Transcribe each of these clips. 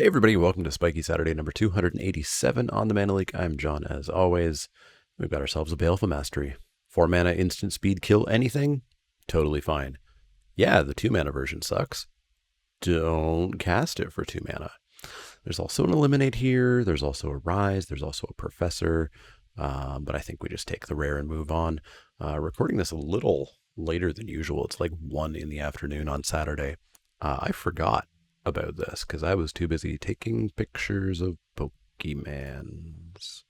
Everybody, welcome to Spikey Saturday number 287 on the Mana Leek. I'm John, as always. We've got ourselves a Baleful Mastery. 4 mana, instant speed, kill anything? Totally fine. Yeah, the 2 mana version sucks. Don't cast it for 2 mana. There's also an Eliminate here. There's also a Rise. There's also a Professor. But I think we just take the rare and move on. Recording this a little later than usual. It's like 1 in the afternoon on Saturday. I forgot about this because I was too busy taking pictures of Pokemans.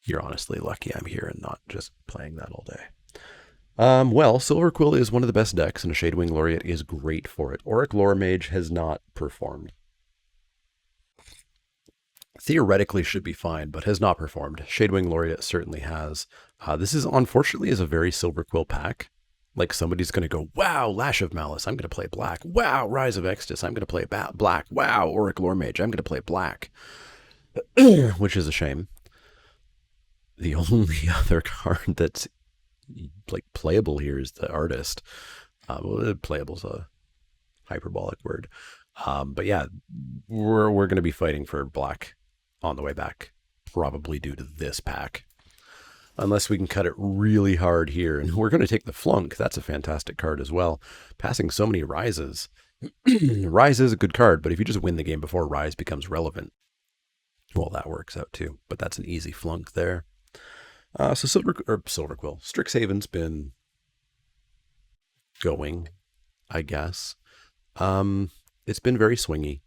You're honestly lucky I'm here and not just playing that all day. Well, silverquill is one of the best decks, and a Shadewing Laureate is great for it. Auric Lore Mage has not performed. Theoretically should be fine, but has not performed. Shadewing Laureate certainly has. This is, unfortunately, is a very silverquill pack. Like somebody's going to go, wow, Lash of Malice, I'm going to play black. Wow, Rise of Extus, I'm going to play black. Wow, Auric Lore Mage, I'm going to play black. Which is a shame. The only other card that's like playable here is the Artist. Well, playable's a hyperbolic word. But yeah, we're going to be fighting for black on the way back, probably due to this pack. Unless we can cut it really hard here. And we're going to take the Flunk. That's a fantastic card as well. Passing so many Rises. Rise is a good card, but if you just win the game before Rise becomes relevant, well, that works out too. But that's an easy Flunk there. So Silverquill. Strixhaven's been going, I guess. It's been very swingy.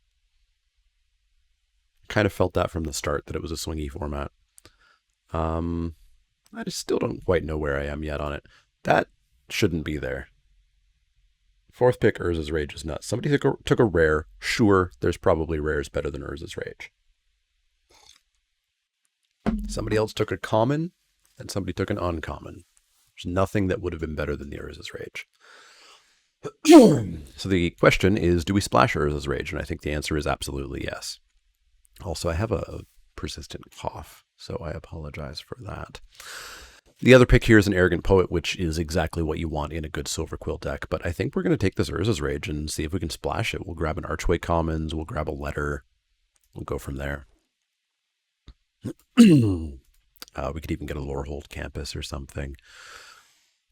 Kind of felt that from the start that it was a swingy format. I just still don't quite know where I am yet on it. That shouldn't be there. 4th pick, Urza's Rage is nuts. Somebody took a rare. Sure, there's probably rares better than Urza's Rage. Somebody else took a common, and somebody took an uncommon. There's nothing that would have been better than the Urza's Rage. So the question is, do we splash Urza's Rage? And I think the answer is absolutely yes. Also, I have a persistent cough, so I apologize for that. The other pick here is an Arrogant Poet, which is exactly what you want in a good Silverquill deck, but I think we're going to take this Urza's Rage and see if we can splash it. We'll grab an Archway Commons, we'll grab a Letter, we'll go from there. We could even get a Lorehold Campus or something.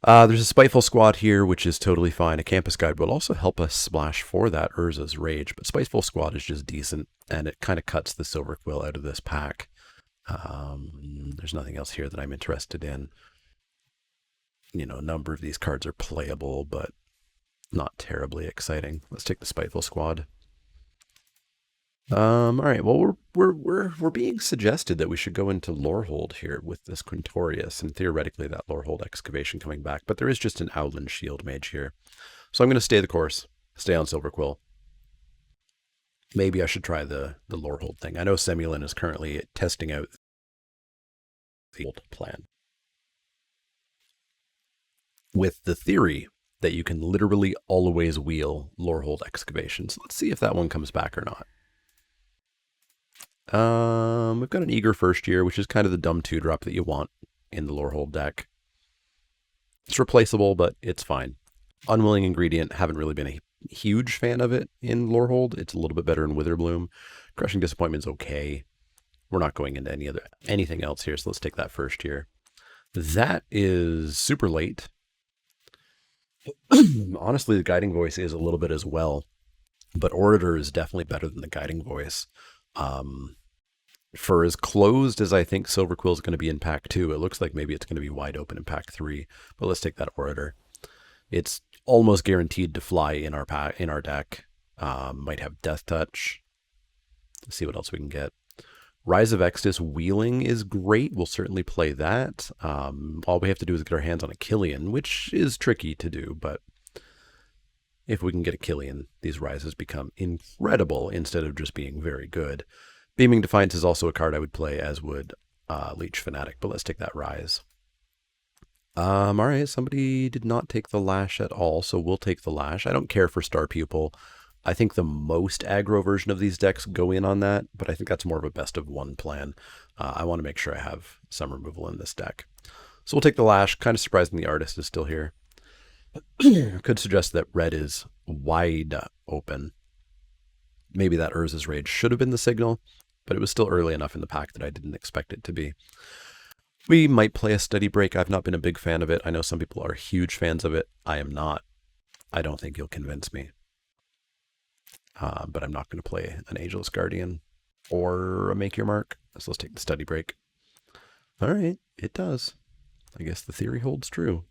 There's a Spiteful Squad here, which is totally fine. A Campus Guide will also help us splash for that Urza's Rage, but Spiteful Squad is just decent, and it kind of cuts the Silverquill out of this pack. There's nothing else here that I'm interested in. You know, a number of these cards are playable, but not terribly exciting. Let's take the Spiteful Squad. All right. Well, we're being suggested that we should go into Lorehold here with this Quintorius, and theoretically that Lorehold Excavation coming back. But there is just an Outland Shield Mage here, so I'm going to stay the course, stay on Silverquill. Maybe I should try the Lorehold thing. I know Semulin is currently testing out the old plan with the theory that you can literally always wheel Lorehold Excavation. So let's see if that one comes back or not. We've got an Eager First Year, which is kind of the dumb 2-drop that you want in the Lorehold deck. It's replaceable, but it's fine. Unwilling Ingredient, haven't really been a huge fan of it in Lorehold. It's a little bit better in Witherbloom. Crushing Disappointment's okay. We're not going into anything else here, so let's take that First Year. That is super late. Honestly, the Guiding Voice is a little bit as well, but Orator is definitely better than the Guiding Voice. For as closed as I think Silverquill is going to be in pack 2, it looks like maybe it's going to be wide open in pack 3, but let's take that Orator. It's almost guaranteed to fly in our deck. Might have Death Touch. Let's see what else we can get. Rise of Extus Wheeling is great. We'll certainly play that. All we have to do is get our hands on a Killian, which is tricky to do, but if we can get a Killian, these Rises become incredible instead of just being very good. Beaming Defiance is also a card I would play, as would Leech Fanatic, but let's take that Rise. All right, somebody did not take the Lash at all, so we'll take the Lash. I don't care for Star Pupil. I think the most aggro version of these decks go in on that, but I think that's more of a best of one plan. I want to make sure I have some removal in this deck. So we'll take the Lash. Kind of surprising the Artist is still here. Could suggest that red is wide open. Maybe that Urza's Rage should have been the signal, but it was still early enough in the pack that I didn't expect it to be. We might play a Study Break. I've not been a big fan of it. I know some people are huge fans of it. I am not. I don't think you'll convince me. But I'm not going to play an Ageless Guardian or a Make Your Mark. So let's take the Study Break. All right, it does. I guess the theory holds true.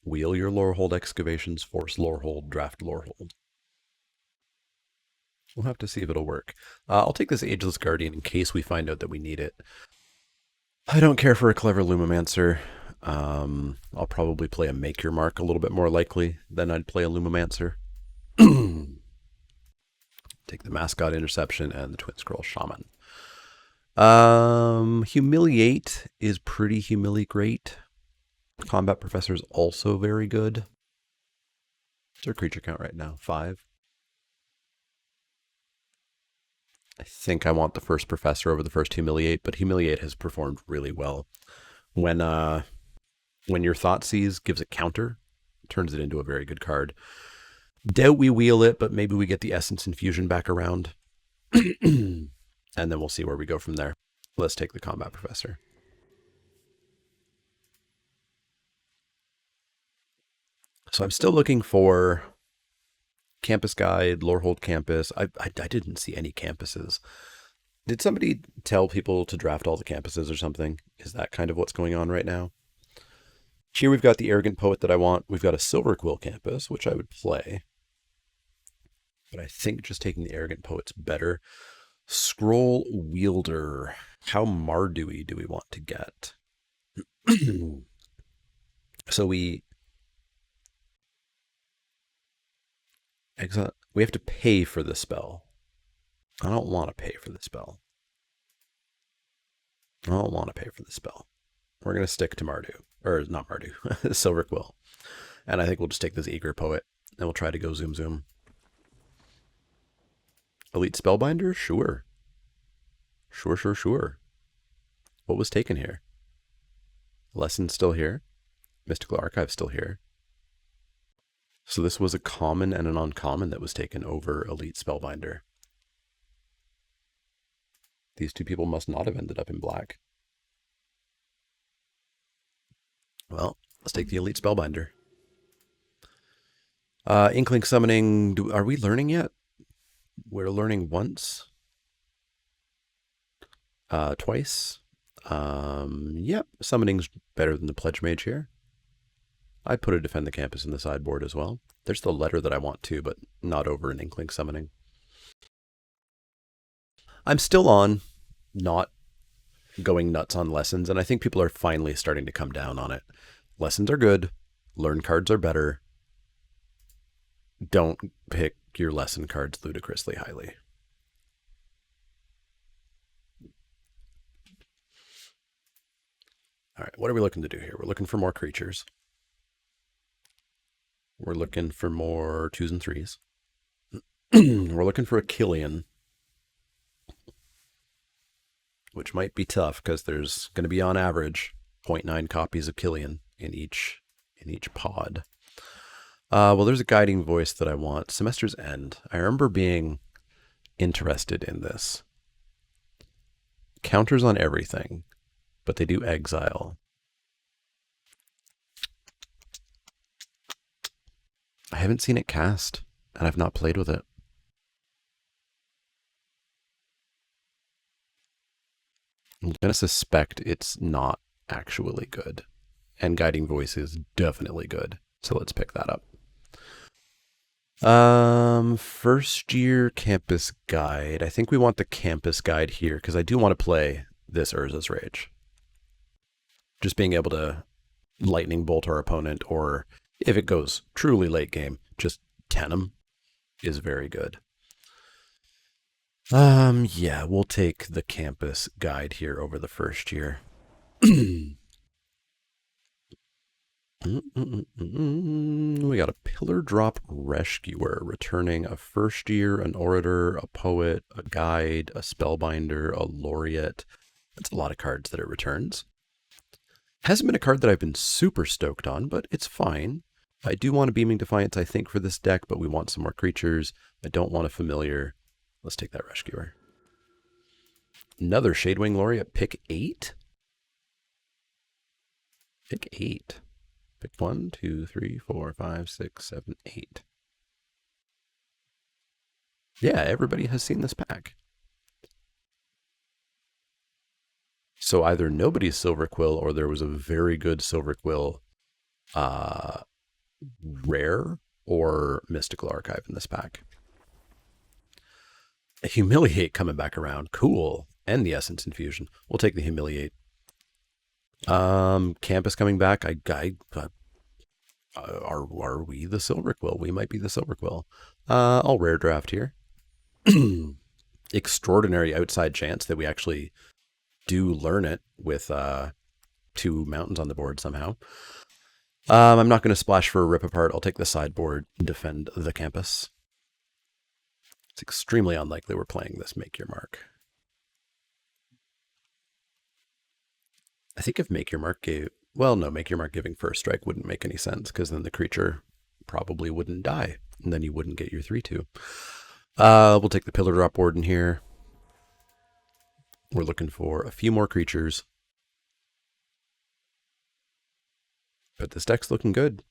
Wheel your Lorehold Excavations, force Lorehold, draft Lorehold. We'll have to see if it'll work. I'll take this Ageless Guardian in case we find out that we need it. I don't care for a clever Lumimancer. I'll probably play a Make Your Mark a little bit more likely than I'd play a Lumimancer. Take the Mascot Interception and the Twin Scroll Shaman. Humiliate is pretty great. Combat Professor is also very good. What's our creature count right now? 5. I think I want the first Professor over the first Humiliate, but Humiliate has performed really well. When your Thoughtseizes gives a counter, it turns it into a very good card. Doubt we wheel it, but maybe we get the Essence Infusion back around. And then we'll see where we go from there. Let's take the Combat Professor. So I'm still looking for Campus Guide, Lorehold Campus. I didn't see any campuses. Did somebody tell people to draft all the campuses or something? Is that kind of what's going on right now? Here we've got the Arrogant Poet that I want. We've got a Silverquill campus, which I would play. But I think just taking the Arrogant Poet's better. Scroll Wielder. How Mardu-y do we want to get? So we have to pay for the spell. I don't want to pay for the spell. We're going to stick to Mardu. Or not Mardu. Silverquill. And I think we'll just take this Eager Poet. And we'll try to go Zoom Zoom. Elite Spellbinder? Sure. Sure. What was taken here? Lesson's still here. Mystical Archive still here. So this was a common and an uncommon that was taken over Elite Spellbinder. These two people must not have ended up in black. Well, let's take the Elite Spellbinder. Inkling Summoning, are we learning yet? We're learning once. Twice. Yep, Summoning's better than the Pledge Mage here. I put a Defend the Campus in the sideboard as well. There's the letter that I want too, but not over an Inkling Summoning. I'm still on not going nuts on lessons, and I think people are finally starting to come down on it. Lessons are good. Learn cards are better. Don't pick your lesson cards ludicrously highly. All right, what are we looking to do here? We're looking for more creatures. We're looking for more 2s and 3s. We're looking for a Killian, which might be tough because there's going to be on average 0.9 copies of Killian in each pod. Well, there's a Guiding Voice that I want. Semester's End. I remember being interested in this. Counters on everything, but they do exile. I haven't seen it cast, and I've not played with it. I'm going to suspect it's not actually good. And Guiding Voice is definitely good. So let's pick that up. First year Campus Guide. I think we want the Campus Guide here because I do want to play this Urza's Rage. Just being able to lightning bolt our opponent, or if it goes truly late game, just 10 them is very good. Yeah, we'll take the Campus Guide here over the first year. We got a Pillar Drop Rescuer, returning a first year, an Orator, a Poet, a Guide, a Spellbinder, a Laureate. That's a lot of cards that it returns. Hasn't been a card that I've been super stoked on, but it's fine. I do want a Beaming Defiance, I think, for this deck, but we want some more creatures. I don't want a familiar. Let's take that Rescuer. Another Shadewing Laureate, pick 8? Pick 8. Pick 1, 2, 3, 4, 5, 6, 7, 8. Yeah, everybody has seen this pack. So either nobody's silverquill or there was a very good silverquill rare or mystical archive in this pack. Humiliate coming back around. Cool. And the Essence Infusion. We'll take the Humiliate. Campus coming back. Are we the silverquill? We might be the silverquill. I'll rare draft here. Extraordinary outside chance that we actually do learn it with 2 mountains on the board somehow. I'm not going to splash for a Rip Apart. I'll take the sideboard and defend the campus. It's extremely unlikely we're playing this Make Your Mark. I think if Make Your Mark gave... Well, no, Make Your Mark giving first strike wouldn't make any sense, because then the creature probably wouldn't die, and then you wouldn't get your 3-2. We'll take the Pillar Drop Warden here. We're looking for a few more creatures. But this deck's looking good.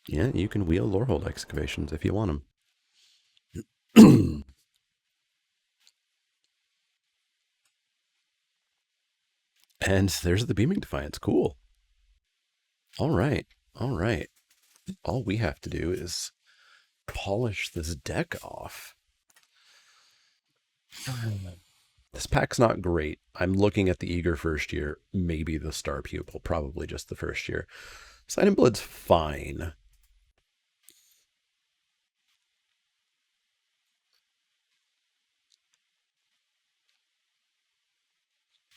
Yeah, you can wheel Lorehold Excavations if you want them. And there's the Beaming Defiance. Cool. All right. All right. All we have to do is polish this deck off. This pack's not great. I'm looking at the Eager first year, maybe the Star Pupil, probably just the first year. Sign and Blood's fine.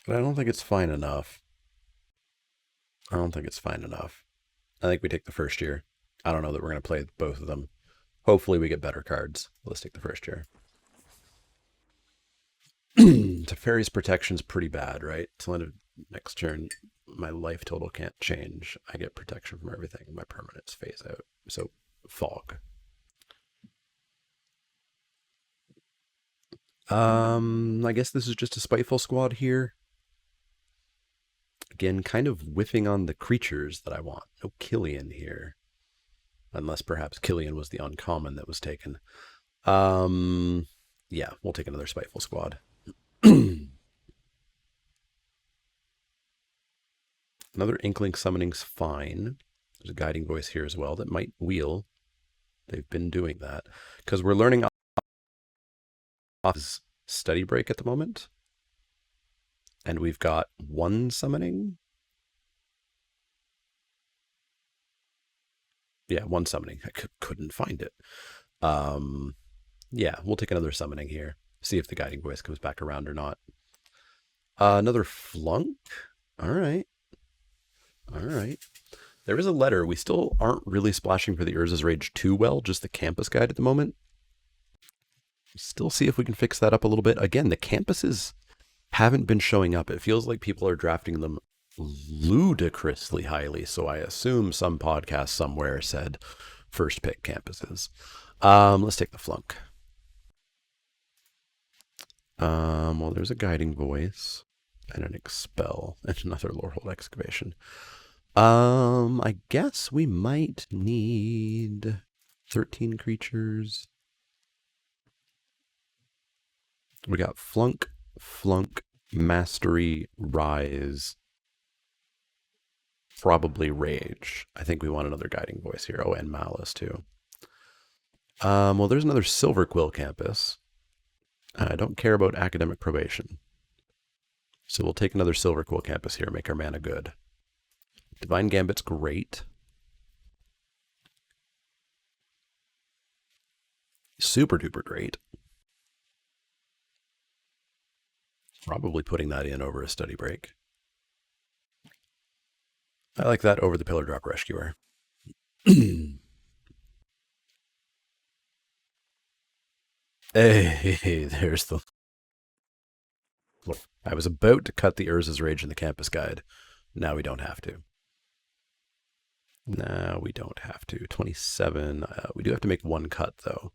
But I don't think it's fine enough. I don't think it's fine enough. I think we take the first year. I don't know that we're going to play both of them. Hopefully we get better cards. Let's take the first year. Teferi's Protection's pretty bad, right? Till end of next turn, my life total can't change. I get protection from everything. My permanents phase out. So, Fog. I guess this is just a Spiteful Squad here. Again, kind of whiffing on the creatures that I want. No Killian here. Unless perhaps Killian was the uncommon that was taken. Yeah, we'll take another Spiteful Squad. Another Inkling Summoning's fine. There's a Guiding Voice here as well that might wheel. They've been doing that. Because we're learning off Study Break at the moment. And we've got 1 summoning. Yeah, 1 summoning. I couldn't find it. Yeah, we'll take another summoning here. See if the Guiding Voice comes back around or not. Another Flunk. All right. All right. There is a letter. We still aren't really splashing for the Urza's Rage too well, just the campus guide at the moment. Still see if we can fix that up a little bit. Again, the campuses haven't been showing up. It feels like people are drafting them ludicrously highly, so I assume some podcast somewhere said first pick campuses. Let's take the Flunk. Well, there's a Guiding Voice and an Expel and another Lorehold Excavation. I guess we might need 13 creatures. We got Flunk, Flunk, Mastery, Rise, probably Rage. I think we want another Guiding Voice here. Oh, and Malice too. Well, there's another Silverquill campus. I don't care about Academic Probation. So we'll take another Silverquill campus here, make our mana good. Divine Gambit's great. Super duper great. Probably putting that in over a Study Break. I like that over the Pillar Drop Rescuer. Hey, there's the... Look, I was about to cut the Urza's Rage in the campus guide. Now we don't have to. Nah, we don't have to. 27. We do have to make one cut, though.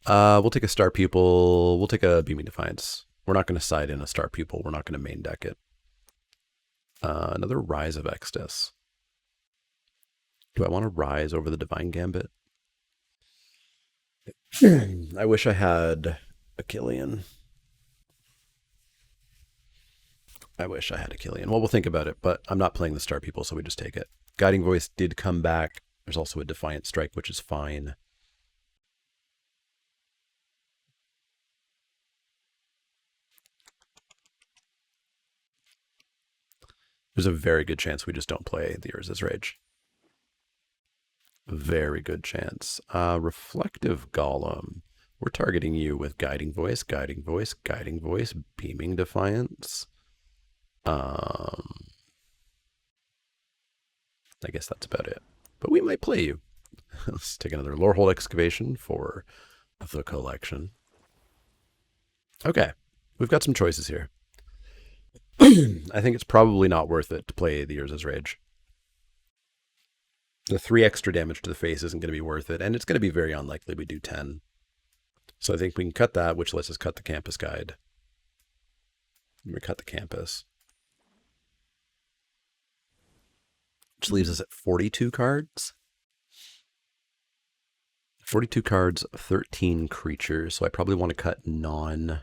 We'll take a Star Pupil. We'll take a Beaming Defiance. We're not going to side in a Star Pupil. We're not going to main deck it. Another Rise of Extus. Do I want to Rise over the Divine Gambit? I wish I had a Killian. I wish I had a Killian. Well, we'll think about it, but I'm not playing the Star People, so we just take it. Guiding Voice did come back. There's also a Defiant Strike, which is fine. There's a very good chance we just don't play the Urza's Rage. Very good chance. Reflective Golem. We're targeting you with Guiding Voice, Guiding Voice, Guiding Voice, Beaming Defiance. I guess that's about it. But we might play you. Let's take another Lorehold Excavation for the collection. Okay, we've got some choices here. I think it's probably not worth it to play the Urza's Rage. The 3 extra damage to the face isn't going to be worth it, and it's going to be very unlikely we do 10. So I think we can cut that, which lets us cut the Campus Guide. We cut the Campus. Which leaves us at 42 cards. 42 cards, 13 creatures, so I probably want to cut non-creature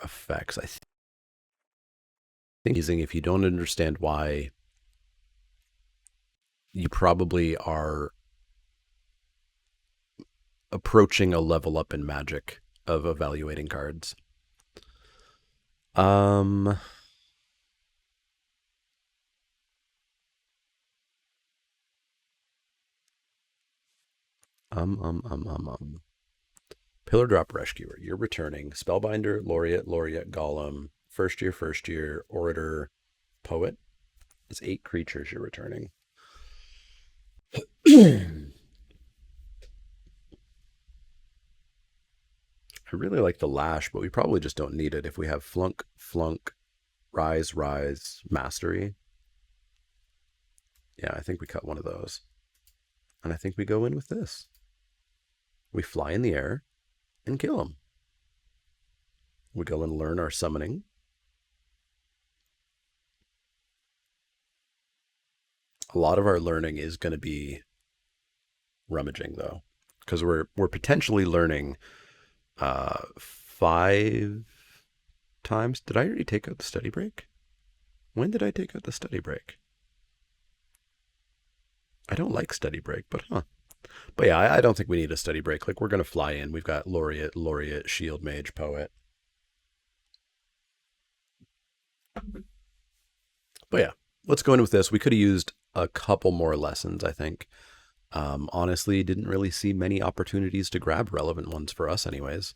effects. I think if you don't understand why, you probably are approaching a level up in Magic of evaluating cards. Pillar Drop Rescuer. You're returning. Spellbinder, Laureate, Golem, first year, Orator, Poet. It's 8 creatures you're returning. I really like the Lash, but we probably just don't need it if we have Flunk, Rise, Mastery. Yeah, I think we cut one of those. And I think we go in with this. We fly in the air and kill them. We go and learn our summoning. A lot of our learning is going to be rummaging, though, because we're potentially learning 5 times. Did I already take out the study break? When did I take out the study break? I don't like study break, but But yeah, I don't think we need a study break. Like, we're going to fly in. We've got Laureate, Shield Mage, Poet. But yeah, let's go in with this. We could have used a couple more lessons, I think. Honestly, didn't really see many opportunities to grab relevant ones for us anyways.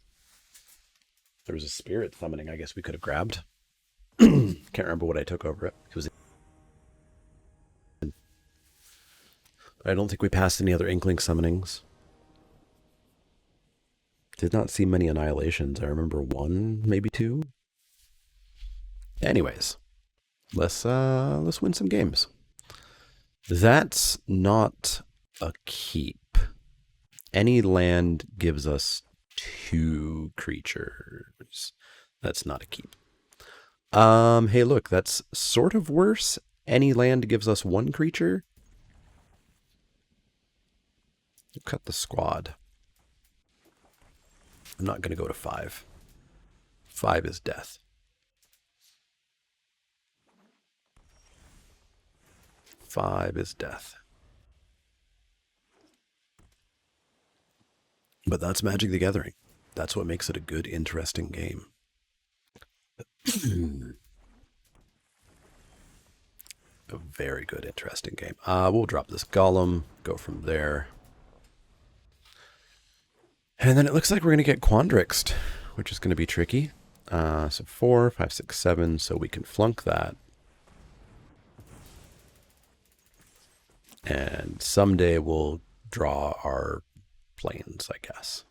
There was a Spirit Summoning I guess we could have grabbed. Can't remember what I took over it. It was... I don't think we passed any other Inkling Summonings. Did not see many Annihilations. I remember 1, maybe 2. Anyways, let's win some games. That's not a keep. Any land gives us 2 creatures. That's not a keep. Hey, look, that's sort of worse. Any land gives us 1 creature. Cut the squad. I'm not going to go to 5. 5 is death. 5 is death. But that's Magic the Gathering. That's what makes it a good, interesting game. A very good, interesting game. We'll drop this Golem, go from there. And then it looks like we're going to get Quandrixed, which is going to be tricky. So 4, 5, 6, 7, so we can flunk that. And someday we'll draw our planes, I guess.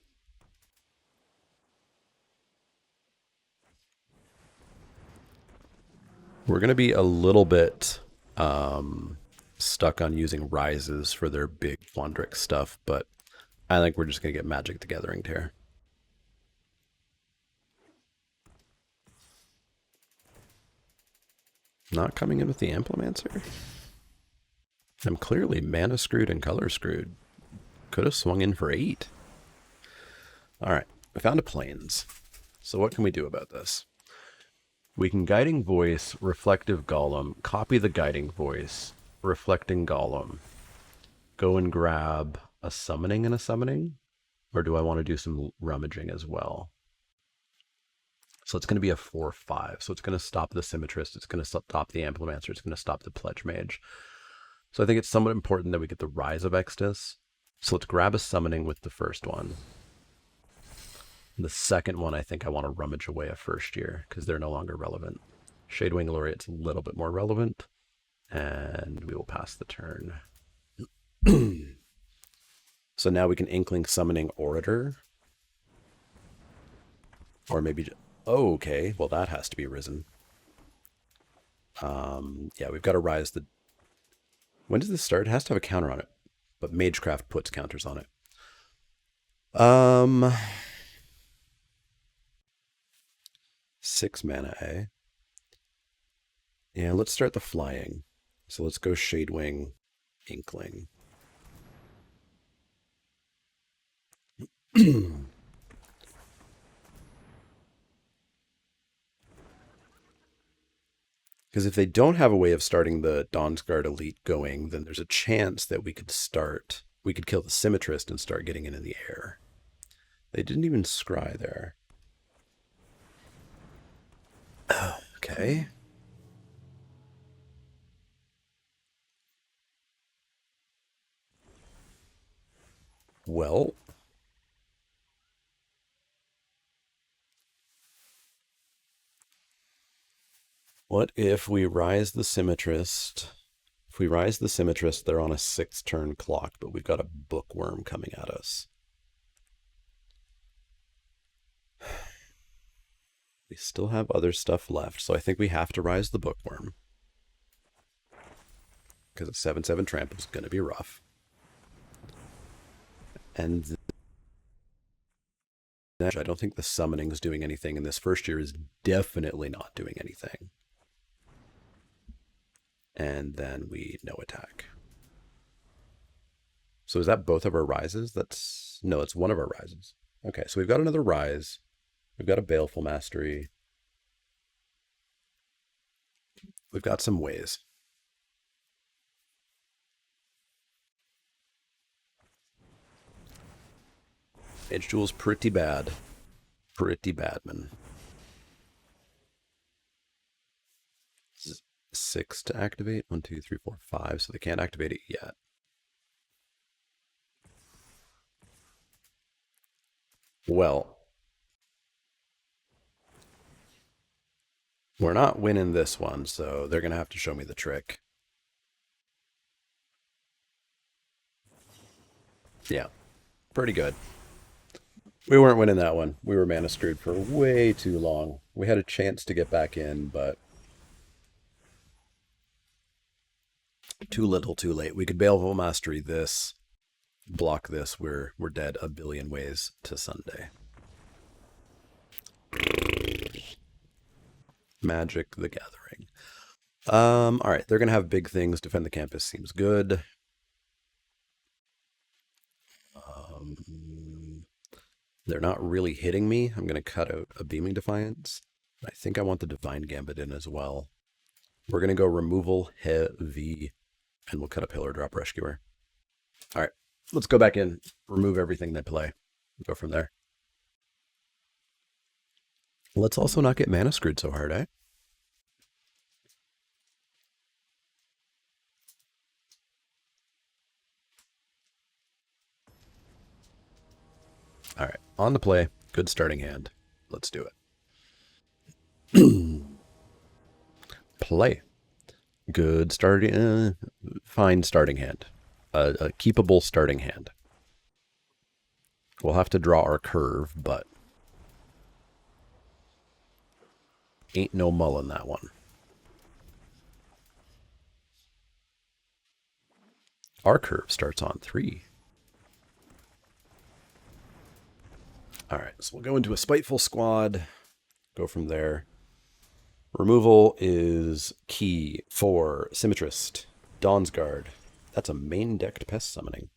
We're going to be a little bit stuck on using rises for their big Flandrick stuff, but I think we're just going to get Magic the Gathering Tear. Not coming in with the Amplimancer? I'm clearly mana screwed and color screwed. Could have swung in for 8. Alright, we found a Plains. So what can we do about this? We can Guiding Voice, Reflective Golem, copy the Guiding Voice, Reflecting Golem, go and grab a Summoning and a Summoning? Or do I want to do some rummaging as well? So it's going to be a 4/5. So it's going to stop the Symmetrist. It's going to stop the Amplimancer. It's going to stop the Pledge Mage. So I think it's somewhat important that we get the Rise of Extus. So let's grab a Summoning with the first one. The second one, I think I want to rummage away a First Year because they're no longer relevant. Shadewing Laureate's a little bit more relevant. And we will pass the turn. So now we can Inkling Summoning Orator. Or maybe... Oh, okay. Well, that has to be Risen. Yeah, we've got to rise the... When does this start? It has to have a counter on it. But Magecraft puts counters on it. 6 mana, eh? Yeah, let's start the flying. So let's go Shadewing, Inkling. Because if they don't have a way of starting the Dawnsguard Elite going, then there's a chance that we could kill the Symmetrist and start getting it in the air. They didn't even scry there. Okay. Well. What if we rise the Symmetrist? If we rise the Symmetrist, they're on a 6-turn clock, but we've got a Bookworm coming at us. We still have other stuff left, so I think we have to rise the Bookworm. Because a 7/7 trample is going to be rough. And I don't think the Summoning is doing anything, and this First Year is definitely not doing anything. And then we no attack. So is that both of our rises? No, it's one of our rises. Okay, so we've got another rise. We've got a Baleful Mastery. We've got some ways. Edge Jewel's pretty bad. Pretty bad, man. 6 to activate. 1, 2, 3, 4, 5. So they can't activate it yet. Well, we're not winning this one, so they're going to have to show me the trick. Yeah, pretty good. We weren't winning that one. We were mana screwed for way too long. We had a chance to get back in, but too little, too late. We could Baleful Mastery this, block this. We're dead a billion ways to Sunday. Magic the Gathering. All right, they're gonna have big things. Defend the campus seems good. They're not really hitting me. I'm gonna cut out a Beaming Defiance. I think I want the Divine Gambit in as well. We're gonna go removal heavy, and we'll cut a Pillar Drop Rescuer. All right, let's go back in, remove everything they play, go from there. Let's also not get mana screwed so hard, eh? All right, on the play. Good starting hand. Let's do it. Play. Good starting... fine starting hand. A keepable starting hand. We'll have to draw our curve, but... ain't no mull in that one. Our curve starts on 3. All right, so we'll go into a Spiteful Squad, go from there. Removal is key for Symmetrist, Dawn's Guard. That's a main decked pest summoning.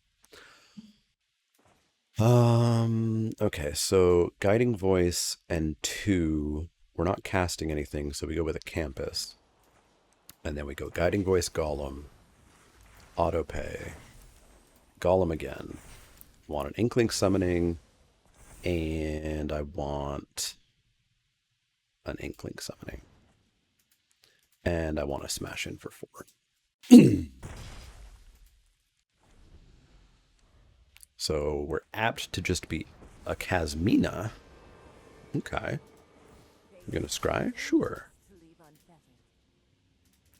Okay, so Guiding Voice and 2. We're not casting anything, so we go with a Campus. And then we go Guiding Voice, Golem, Autopay, Golem again. Want an Inkling summoning, and I want an Inkling summoning. And I want to smash in for 4. So we're apt to just be a Kasmina. Okay. You're going to scry? Sure.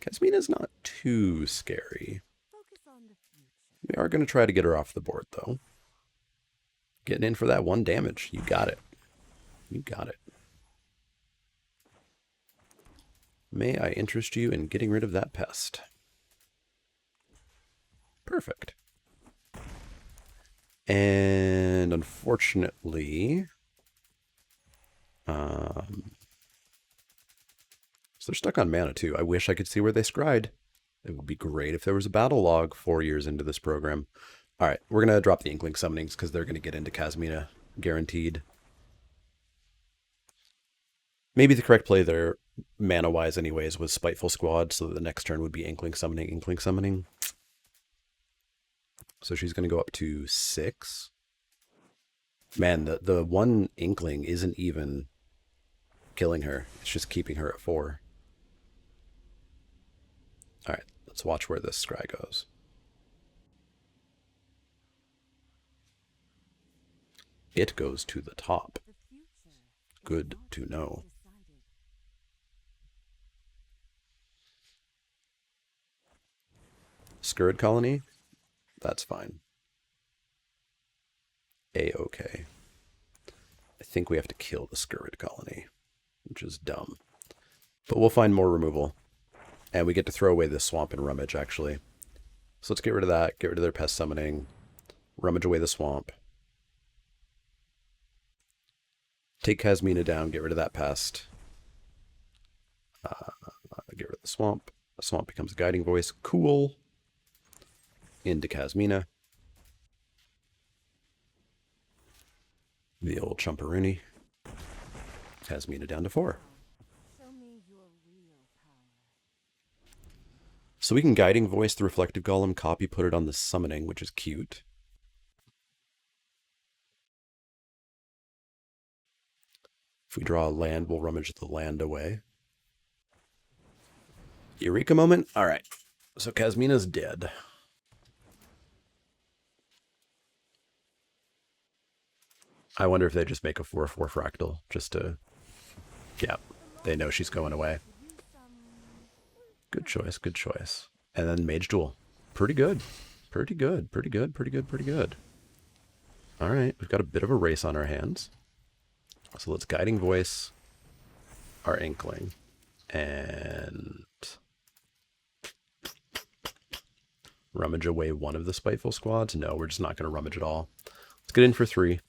Kasmina's not too scary. We are going to try to get her off the board, though. Getting in for that 1 damage. You got it. You got it. May I interest you in getting rid of that pest? Perfect. And unfortunately, so they're stuck on mana too. I wish I could see where they scried. It would be great if there was a battle log 4 years into this program. All right, we're going to drop the Inkling summonings because they're going to get into Kasmina, guaranteed. Maybe the correct play there, mana-wise anyways, was Spiteful Squad, so that the next turn would be Inkling summoning, Inkling summoning. So she's going to go up to 6. Man, the 1 Inkling isn't even killing her. It's just keeping her at 4. All right, let's watch where this scry goes. It goes to the top. Good to know. Scourge Colony? That's fine. A-okay. I think we have to kill the Scourge Colony, which is dumb. But we'll find more removal. And we get to throw away this swamp and rummage, actually. So let's get rid of that, get rid of their pest summoning, rummage away the swamp. Take Kasmina down, get rid of that pest. Get rid of the swamp. The swamp becomes a Guiding Voice. Cool. Into Kasmina. The old Chumperoony. Kasmina down to 4. So we can Guiding Voice the Reflective Golem, copy, put it on the summoning, which is cute. If we draw a land, we'll rummage the land away. Eureka moment? Alright. So Kasmina's dead. I wonder if they just make a 4/4 fractal just to... Yeah, they know she's going away. Good choice, good choice. And then Mage Duel. Pretty good. Pretty good, pretty good, pretty good, pretty good. Alright, we've got a bit of a race on our hands. So let's Guiding Voice our Inkling. And rummage away one of the Spiteful Squads. No, we're just not going to rummage at all. Let's get in for 3.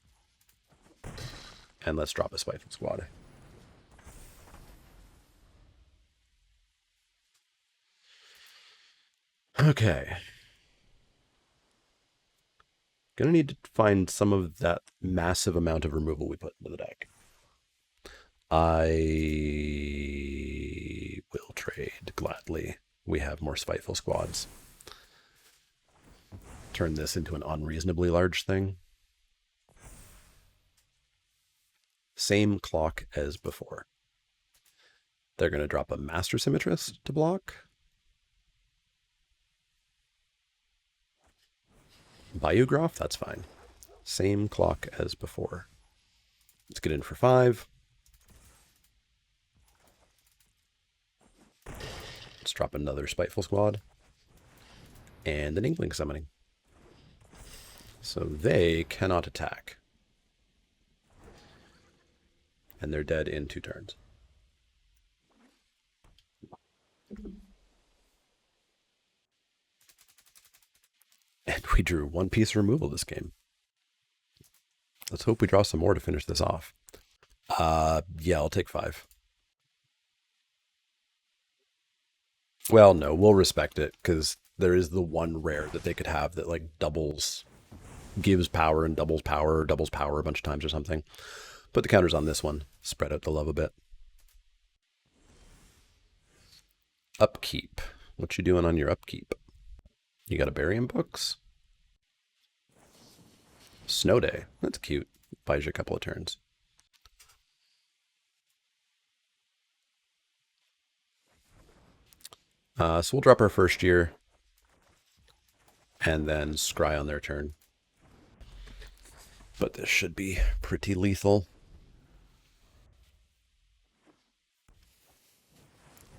And let's drop a Spiteful Squad. Okay. Gonna need to find some of that massive amount of removal we put into the deck. I will trade gladly. We have more Spiteful Squads. Turn this into an unreasonably large thing. Same clock as before. They're going to drop a Master Symmetrist to block. Biograph, that's fine. Same clock as before. Let's get in for 5. Let's drop another Spiteful Squad. And an Inkling summoning. So they cannot attack. And they're dead in 2 turns. We drew 1-piece removal this game. Let's hope we draw some more to finish this off. Yeah, I'll take 5. Well, no, we'll respect it because there is the one rare that they could have that like gives power and doubles power or doubles power a bunch of times or something. Put the counters on this one. Spread out the love a bit. Upkeep. What you doing on your upkeep? You got a Barium Books? Snow Day. That's cute. Buys you a couple of turns. So we'll drop our first year and then scry on their turn. But this should be pretty lethal.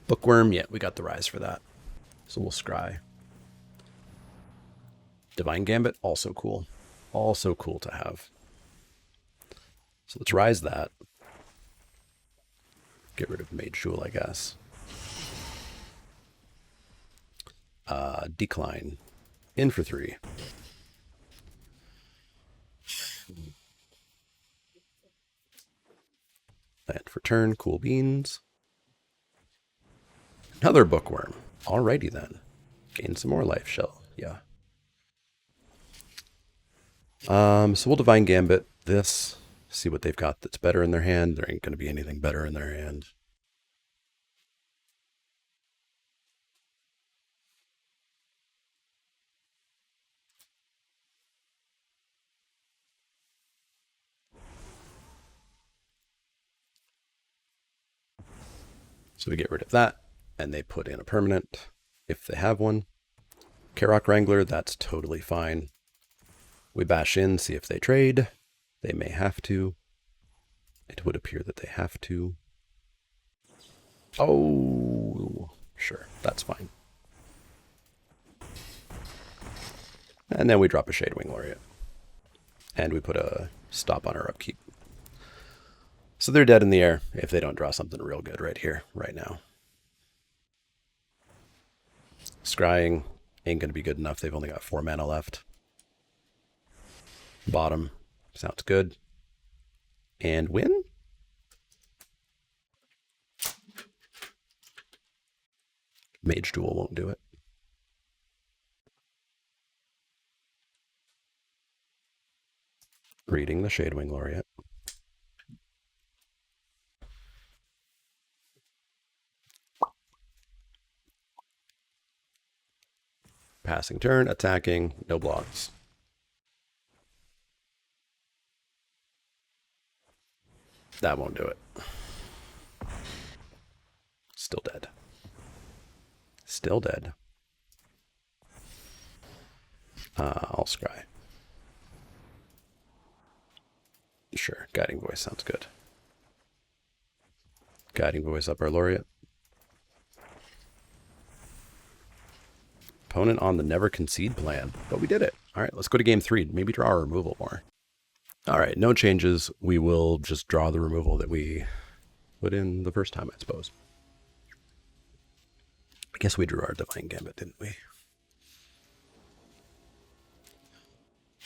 Bookworm, yeah, we got the rise for that. So we'll scry. Divine Gambit, also cool. Also cool to have. So let's rise that. Get rid of Mage Jewel, I guess. Decline. In for 3. Land for turn, cool beans. Another Bookworm. Alrighty then. Gain some more life shell. Yeah. So we'll Divine Gambit this. See what they've got that's better in their hand. There ain't going to be anything better in their hand. So we get rid of that, and they put in a permanent, if they have one. Karok Wrangler, that's totally fine. We bash in, see if they trade. They may have to. It would appear that they have to. Oh, sure, that's fine. And then we drop a Shadewing Laureate. And we put a stop on our upkeep. So they're dead in the air if they don't draw something real good right here, right now. Scrying ain't going to be good enough. They've only got 4 mana left. Bottom. Sounds good. And win? Mage Duel won't do it. Reading the Shadewing Laureate. Passing turn, attacking, no blocks. That won't do it. Still dead. Still dead. I'll scry. Sure, Guiding Voice sounds good. Guiding Voice up our Laureate. Opponent on the never concede plan, but we did it. All right, let's go to game 3. Maybe draw our removal more. All right, no changes. We will just draw the removal that we put in the first time, I suppose. I guess we drew our Divine Gambit, didn't we?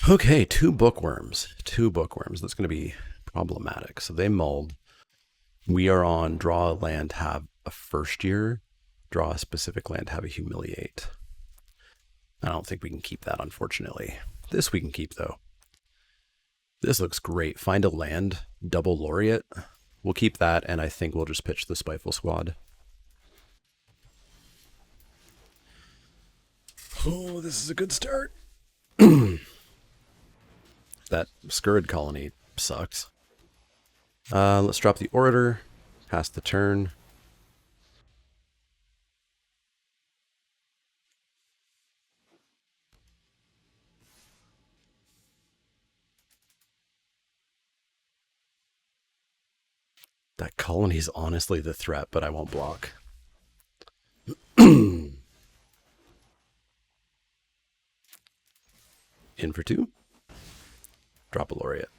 Okay, 2 Bookworms. 2 Bookworms. That's going to be problematic. So they mulled. We are on draw a land, have a first year. Draw a specific land, have a humiliate. I don't think we can keep that, unfortunately. This we can keep, though. This looks great. Find a land, double Laureate. We'll keep that, and I think we'll just pitch the Spiteful Squad. Oh, this is a good start. That Scurrid Colony sucks. Let's drop the Orator, pass the turn. That colony's honestly the threat, but I won't block. In for 2. Drop a Laureate.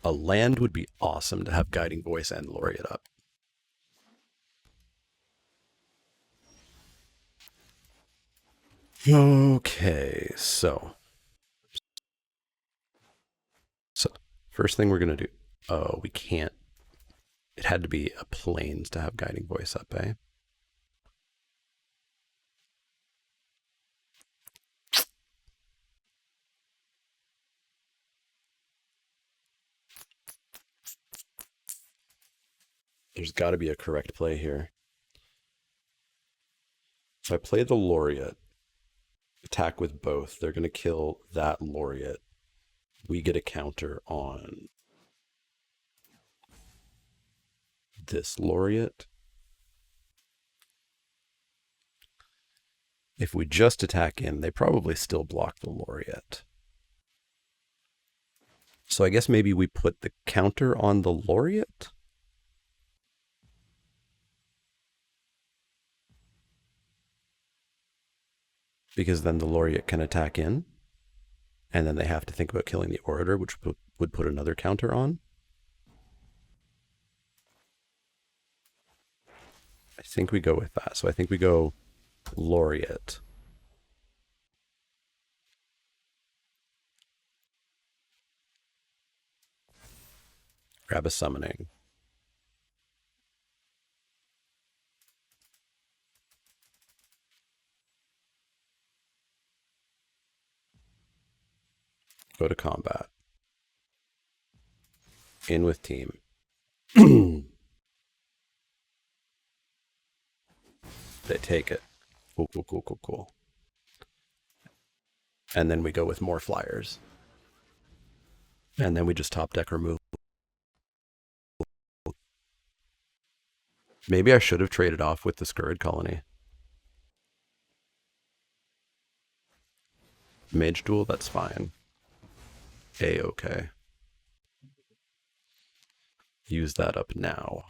A land would be awesome to have Guiding Voice and Laureate up. Okay, so first thing we're gonna do. Oh, we can't. It had to be a plains to have guiding voice up, eh? There's got to be a correct play here. If I play the laureate, attack with both, they're gonna kill that laureate. We get a counter on this laureate. If we just attack in, they probably still block the laureate. So I guess maybe we put the counter on the laureate? Because then the laureate can attack in, and then they have to think about killing the orator, which would put another counter on. I think we go with that. So I think we go laureate. Grab a summoning. Go to combat. In with team. They take it. Cool, cool, cool, cool, cool. And then we go with more flyers. And then we just top deck remove. Maybe I should have traded off with the Scurrid Colony. Mage Duel, that's fine. A-okay. Use that up now.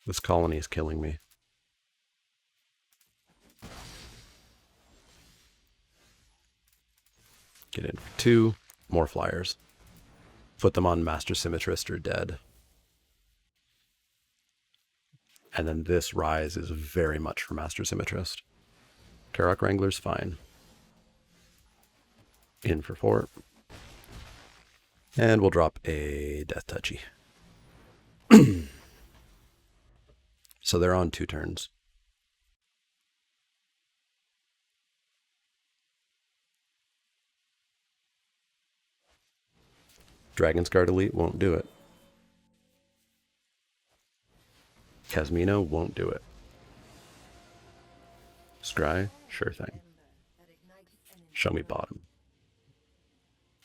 This colony is killing me. Get in for 2. More flyers. Put them on Master Symmetrist or dead. And then this rise is very much for Master Symmetrist. Karok Wrangler's fine. In for 4. And we'll drop a Death Touchy. So they're on 2 turns. Dragon's Guard Elite won't do it. Casmino won't do it. Scry, sure thing. Show me bottom.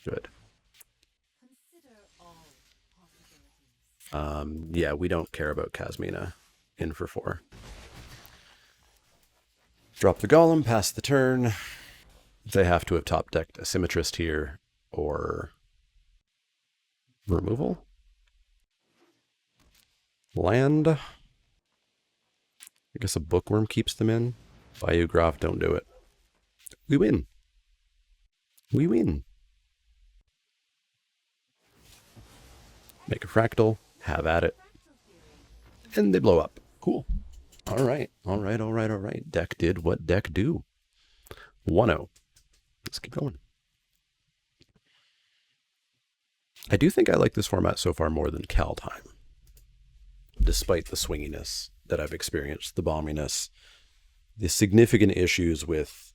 Good. Yeah, we don't care about Casmina. In for 4. Drop the Golem, pass the turn. They have to have top decked a Symmetrist here or removal. Land. I guess a Bookworm keeps them in. Bayou Graph, don't do it. We win. We win. Make a fractal, have at it. And they blow up. Cool. All right. All right. All right. All right. Deck did what deck do. 1-0. Let's keep going. I do think I like this format so far more than Kaldheim. Despite the swinginess that I've experienced, the bomminess, the significant issues with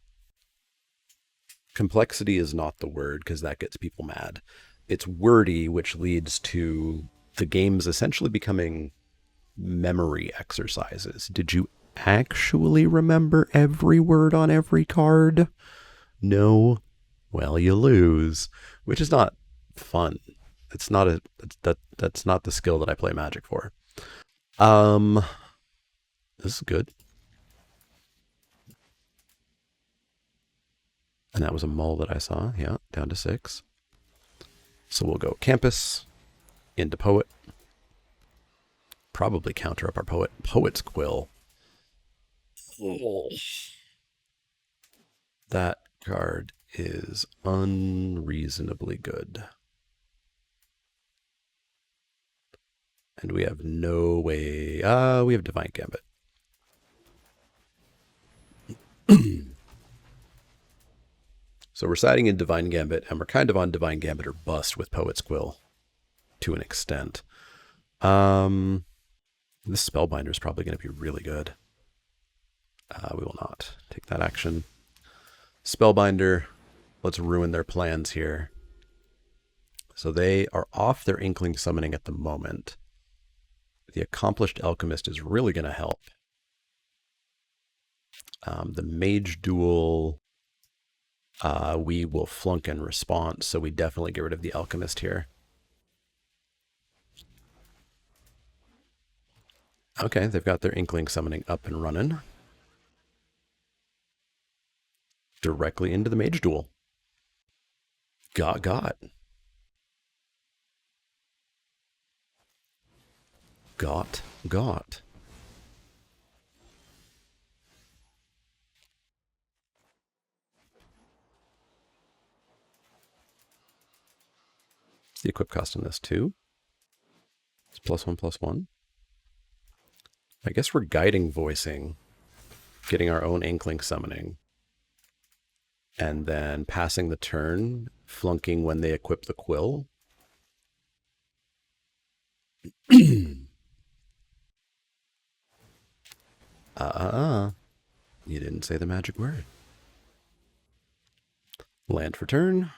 complexity is not the word because that gets people mad. It's wordy, which leads to the games essentially becoming memory exercises. Did you actually remember every word on every card? No. Well, you lose, which is not fun. It's not that's not the skill that I play Magic for. This is good. And that was a mull that I saw. Yeah, down to 6. So we'll go Campus into Poet. Probably counter up our Poet's Quill. Oh. That card is unreasonably good. And we have no way. We have Divine Gambit. So we're siding in Divine Gambit, and we're kind of on Divine Gambit or bust with Poet's Quill to an extent. This Spellbinder is probably going to be really good. We will not take that action. Spellbinder, let's ruin their plans here. So they are off their Inkling Summoning at the moment. The Accomplished Alchemist is really going to help. The Mage Duel, we will flunk in response, so we definitely get rid of the Alchemist here. Okay, they've got their Inkling Summoning up and running. Directly into the Mage Duel. Got. Got. What's the equip cost on this? 2? It's +1/+1. I guess we're guiding voicing, getting our own Inkling Summoning, and then passing the turn, flunking when they equip the Quill. You didn't say the magic word. Land for turn.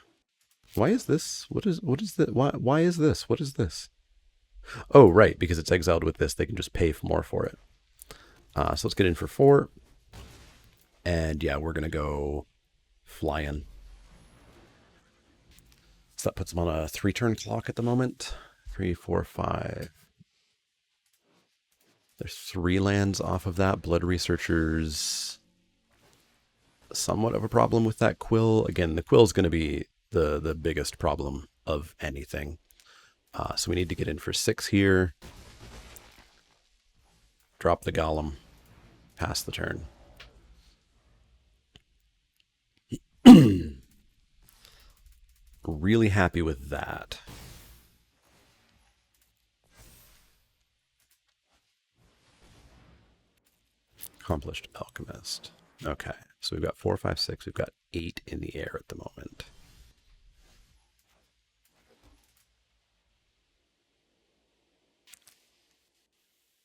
Why is this? What is that? Why is this? What is this? Oh, right, because it's exiled with this, they can just pay more for it. So let's get in for 4. And yeah, we're going to go flying. So that puts them on a 3-turn clock at the moment. 3, 4, 5. There's 3 lands off of that. Blood Researchers, somewhat of a problem with that Quill. Again, the Quill's going to be the biggest problem of anything. So we need to get in for 6 here. Drop the Golem. Pass the turn. Really happy with that. Accomplished Alchemist. Okay, so we've got 4, 5, 6. We've got 8 in the air at the moment.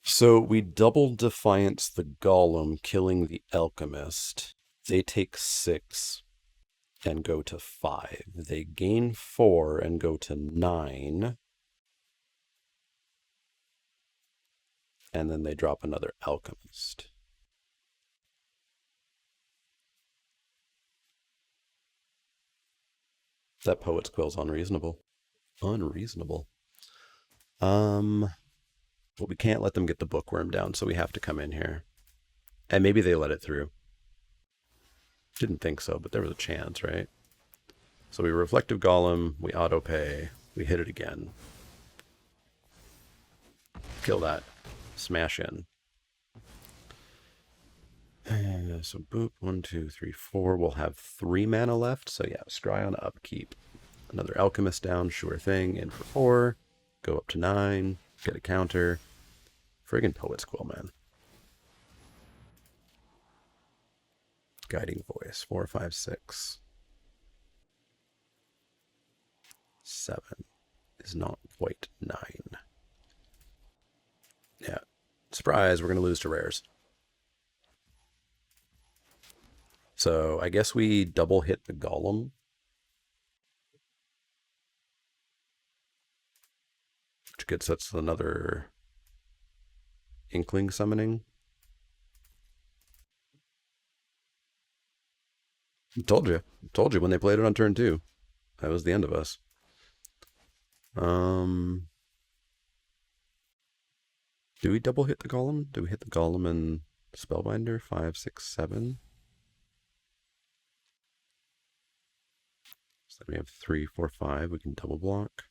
So we double Defiance the Golem, killing the Alchemist. They take 6 and go to 5. They gain 4 and go to 9. And then they drop another Alchemist. That Poet's Quill's unreasonable. Unreasonable. But we can't let them get the Bookworm down, so we have to come in here. And maybe they let it through. Didn't think so, but there was a chance, right? So we Reflective Golem, we auto-pay, we hit it again. Kill that. Smash in. So boop, 1, 2, 3, 4. We'll have 3 mana left. So yeah, scry on upkeep. Another Alchemist down, sure thing. In for 4. Go up to 9. Get a counter. Friggin' Poet's Quill, man. Guiding Voice. 4, 5, 6. 7 is not quite 9. Yeah. Surprise, we're going to lose to rares. So I guess we double hit the Golem. Which gets us another Inkling Summoning. Told you when they played it on turn 2. That was the end of us. Do we double hit the Golem? Do we hit the Golem and Spellbinder? 5, 6, 7. So then we have 3, 4, 5. We can double block.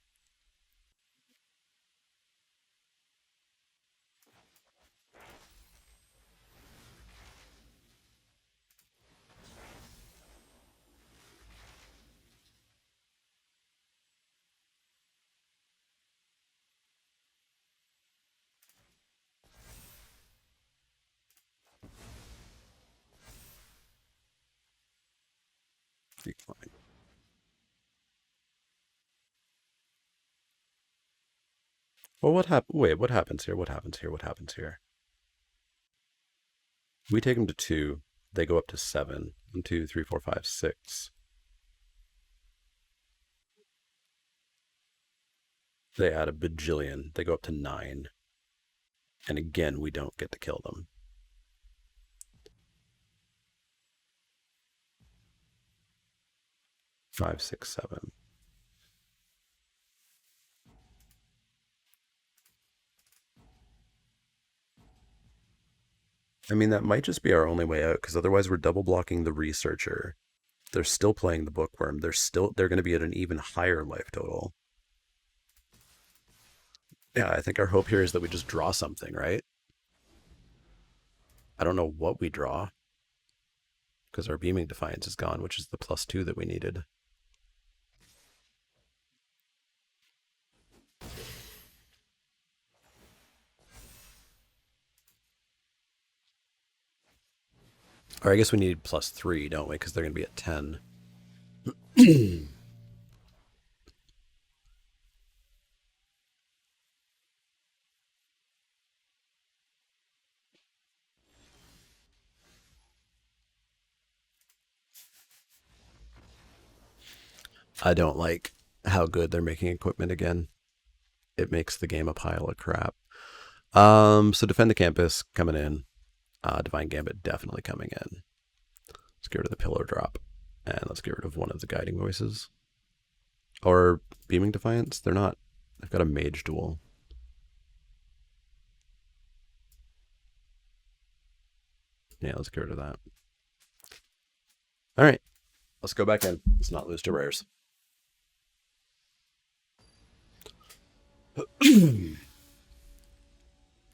Decline. Well, wait, what happens here? What happens here? What happens here? We take them to 2. They go up to 7. 1, 2, 3, 4, 5, 6. They add a bajillion. They go up to 9. And again, we don't get to kill them. 5, 6, 7. I mean, that might just be our only way out, because otherwise we're double blocking the researcher. They're still playing the bookworm. They're going to be at an even higher life total. Yeah, I think our hope here is that we just draw something, right? I don't know what we draw, because our beaming defiance is gone, which is the +2 that we needed. Or I guess we need +3, don't we? Because they're going to be at 10. I don't like how good they're making equipment again. It makes the game a pile of crap. So defend the campus coming in. Divine Gambit definitely coming in. Let's get rid of the pillar drop. And let's get rid of one of the guiding voices. Or Beaming Defiance? They're not. They've got a mage duel. Yeah, let's get rid of that. All right. Let's go back in. Let's not lose to rares.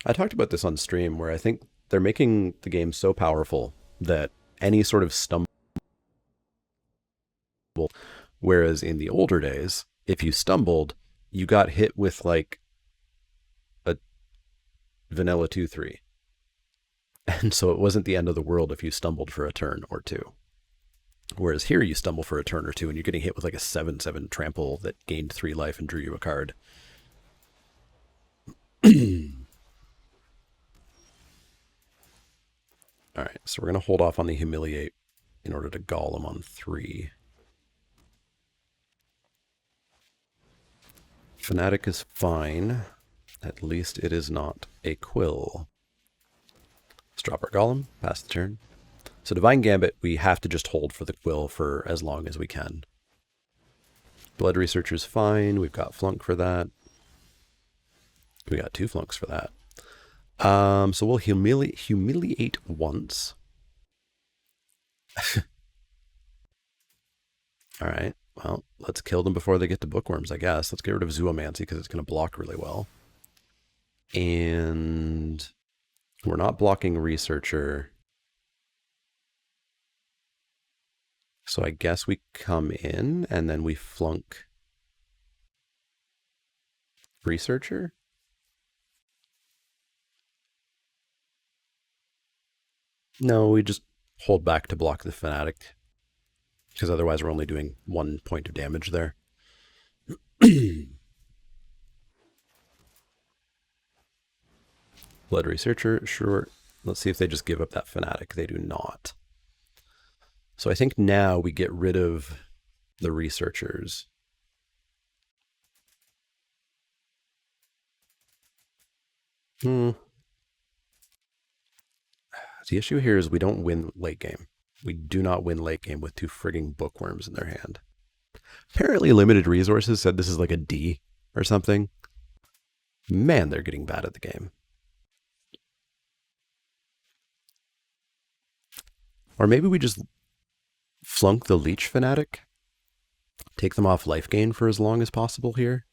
I talked about this on stream where I think they're making the game so powerful that any sort of stumble, whereas in the older days, if you stumbled, you got hit with like a vanilla 2-3. And so it wasn't the end of the world if you stumbled for a turn or two. Whereas here you stumble for a turn or two and you're getting hit with like a 7/7 trample that gained 3 life and drew you a card. All right, so we're going to hold off on the Humiliate in order to Golem on 3. Fanatic is fine. At least it is not a Quill. Let's drop our Golem, pass the turn. So Divine Gambit, we have to just hold for the Quill for as long as we can. Blood Researcher's fine. We've got Flunk for that. We got 2 Flunks for that. So we'll humiliate once. All right. Well, let's kill them before they get to bookworms, I guess. Let's get rid of Zoomancy because it's going to block really well. And we're not blocking Researcher. So I guess we come in and then we flunk Researcher. No, we just hold back to block the Fanatic. Because otherwise we're only doing 1 point of damage there. Blood Researcher, sure. Let's see if they just give up that Fanatic. They do not. So I think now we get rid of the Researchers. The issue here is we don't win late game. We do not win late game with 2 frigging bookworms in their hand. Apparently Limited Resources said this is like a D or something. Man, they're getting bad at the game. Or maybe we just flunk the Leech Fanatic. Take them off life gain for as long as possible here.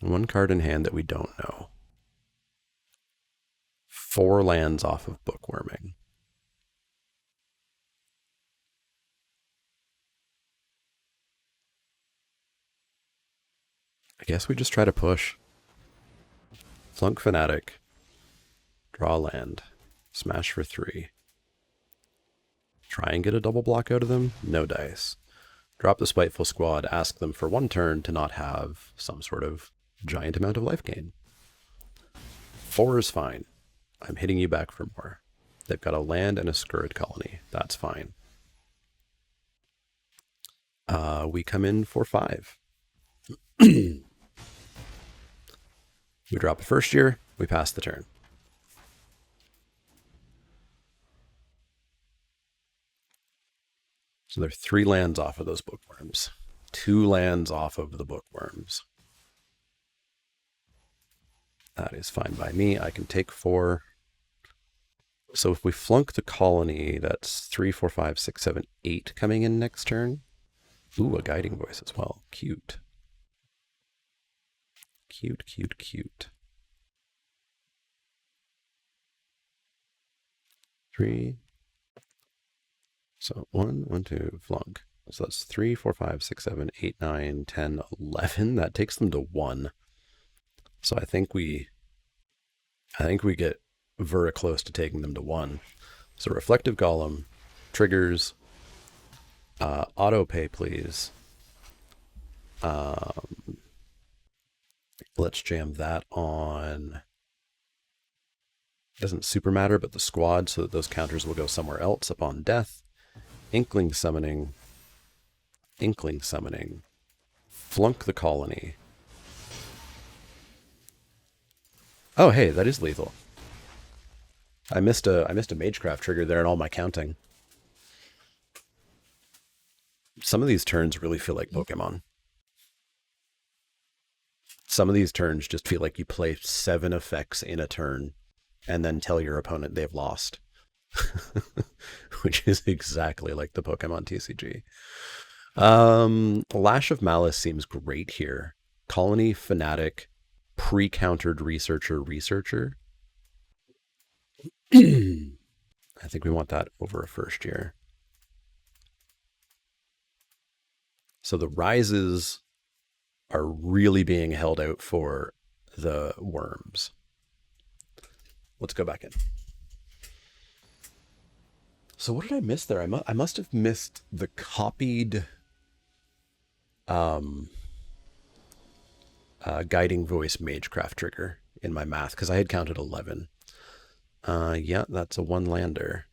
One card in hand that we don't know. 4 lands off of bookworming. I guess we just try to push. Flunk Fanatic. Draw land. Smash for 3. Try and get a double block out of them. No dice. Drop the Spiteful Squad. Ask them for 1 turn to not have some sort of giant amount of life gain. 4 is fine. I'm hitting you back for more. They've got a land and a Scourge Colony. That's fine. We come in for 5. We drop a first year. We pass the turn. So there are 3 lands off of those bookworms. 2 lands off of the bookworms. That is fine by me. I can take 4. So if we flunk the colony, that's 3, 4, 5, 6, 7, 8 coming in next turn. Ooh, a Guiding Voice as well. Cute. Cute, cute, cute. 3. So 1, 1, 2, flunk. So that's 3, 4, 5, 6, 7, 8, 9, 10, 11. That takes them to 1. So I think we get very close to taking them to 1. So Reflective Golem, triggers, auto pay please. Let's jam that on. Doesn't super matter, but the squad, so that those counters will go somewhere else upon death. Inkling Summoning. Flunk the colony. Oh, hey, that is lethal. I missed a Magecraft trigger there in all my counting. Some of these turns really feel like Pokemon. Some of these turns just feel like you play 7 effects in a turn and then tell your opponent they've lost. Which is exactly like the Pokemon TCG. Lash of Malice seems great here. Colony, Fanatic, pre-countered Researcher. I think we want that over a first year. So the rises are really being held out for the worms. Let's go back in. So what did I miss there? I must have missed the copied Guiding Voice Magecraft trigger in my math, because I had counted 11. Yeah, that's a 1-lander.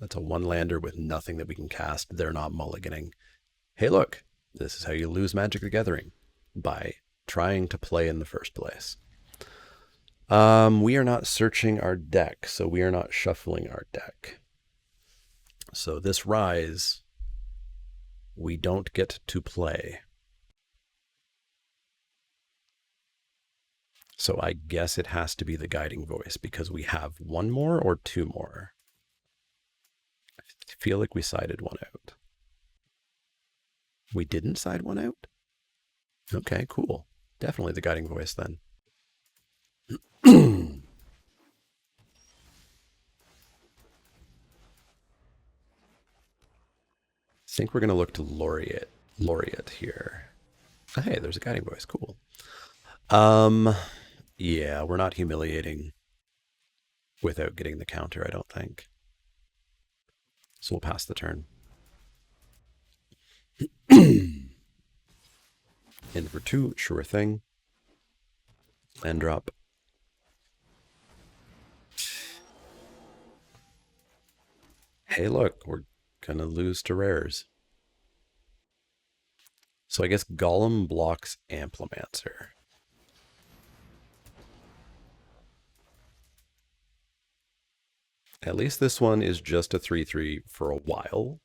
That's a 1-lander with nothing that we can cast. They're not mulliganing. Hey, look, this is how you lose Magic the Gathering, by trying to play in the first place. We are not searching our deck, so we are not shuffling our deck. So this rise, we don't get to play. So I guess it has to be the Guiding Voice, because we have 1 more or 2 more. I feel like we sided 1 out. We didn't side 1 out? Okay, cool. Definitely the Guiding Voice then. I think we're going to look to Laureate here. Oh, hey, there's a Guiding Voice. Cool. Yeah, we're not humiliating without getting the counter, I don't think. So we'll pass the turn. In for 2, sure thing. And drop. Hey, look, we're gonna lose to rares. So I guess Golem blocks Amplimancer. At least this one is just a 3/3 for a while.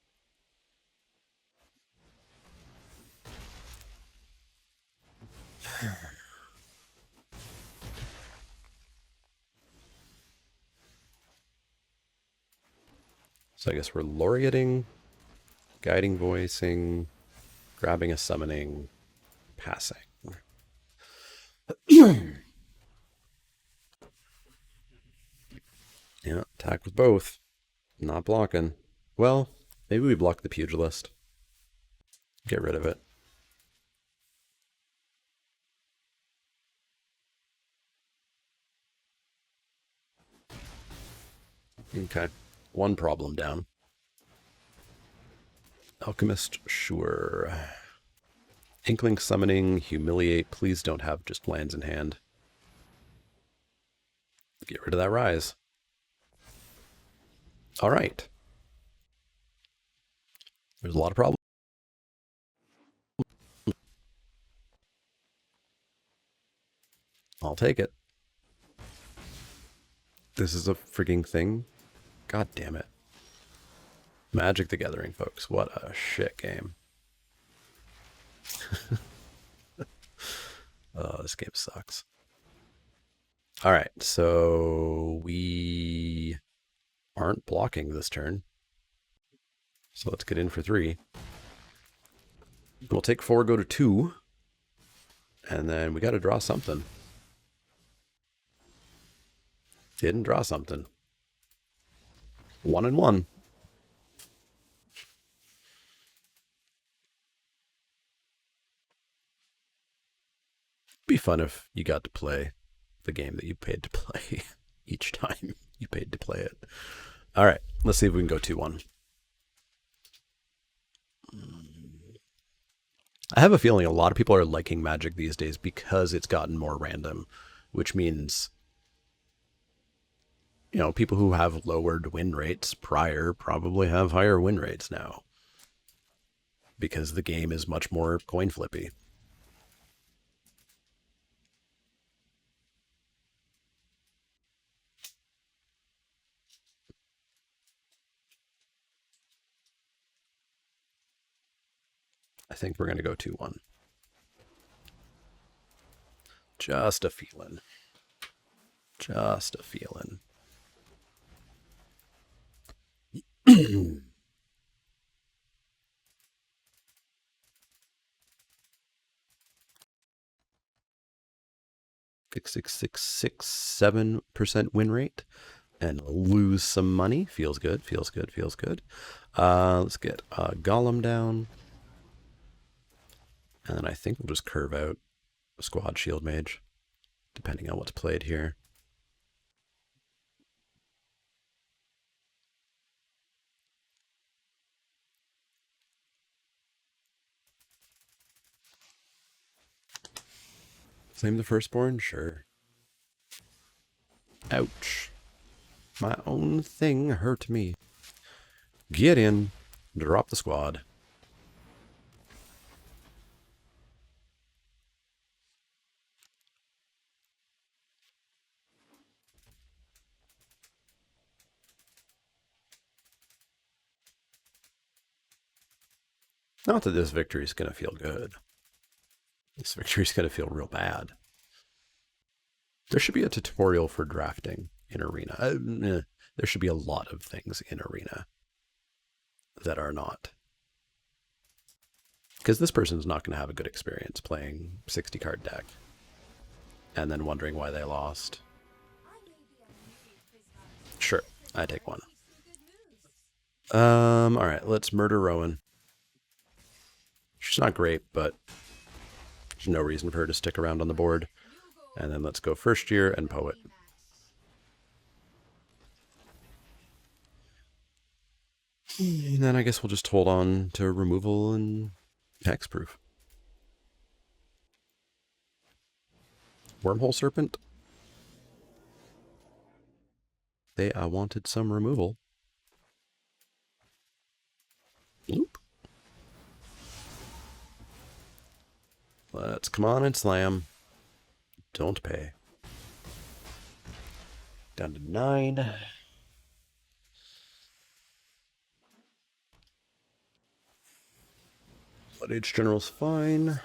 So I guess we're Laureating, Guiding Voicing, grabbing a Summoning, passing. Yeah, attack with both. Not blocking. Well, maybe we block the Pugilist. Get rid of it. Okay. One problem down. Alchemist, sure. Inkling summoning, humiliate. Please don't have just lands in hand. Get rid of that rise. All right. There's a lot of problems. I'll take it. This is a freaking thing. God damn it. Magic the Gathering, folks. What a shit game. Oh, this game sucks. All right, so we aren't blocking this turn. So let's get in for 3. We'll take 4, go to 2. And then we got to draw something. Didn't draw something. 1 and 1. Be fun if you got to play the game that you paid to play each time you paid to play it. All right, let's see if we can go 2-1. I have a feeling a lot of people are liking Magic these days because it's gotten more random, which means, you know, people who have lowered win rates prior probably have higher win rates now because the game is much more coin flippy. I think we're going to go 2-1. Just a feeling. Just a feeling. 7% win rate and lose some money. Feels good, feels good, feels good. Let's get Golem down. And then I think we'll just curve out a Squad Shield Mage, depending on what's played here. Claim the Firstborn? Sure. Ouch. My own thing hurt me. Get in. Drop the squad. Not that this victory is going to feel good. This victory is going to feel real bad. There should be a tutorial for drafting in Arena. There should be a lot of things in Arena that are not. Because this person's not going to have a good experience playing 60 card deck and then wondering why they lost. Sure, I take 1. All right, let's murder Rowan. She's not great, but there's no reason for her to stick around on the board. And then let's go First Year and Poet. And then I guess we'll just hold on to removal and hexproof. Wormhole Serpent. They wanted some removal. Oop. Let's come on and slam. Don't pay. Down to 9. Blood Age General's fine.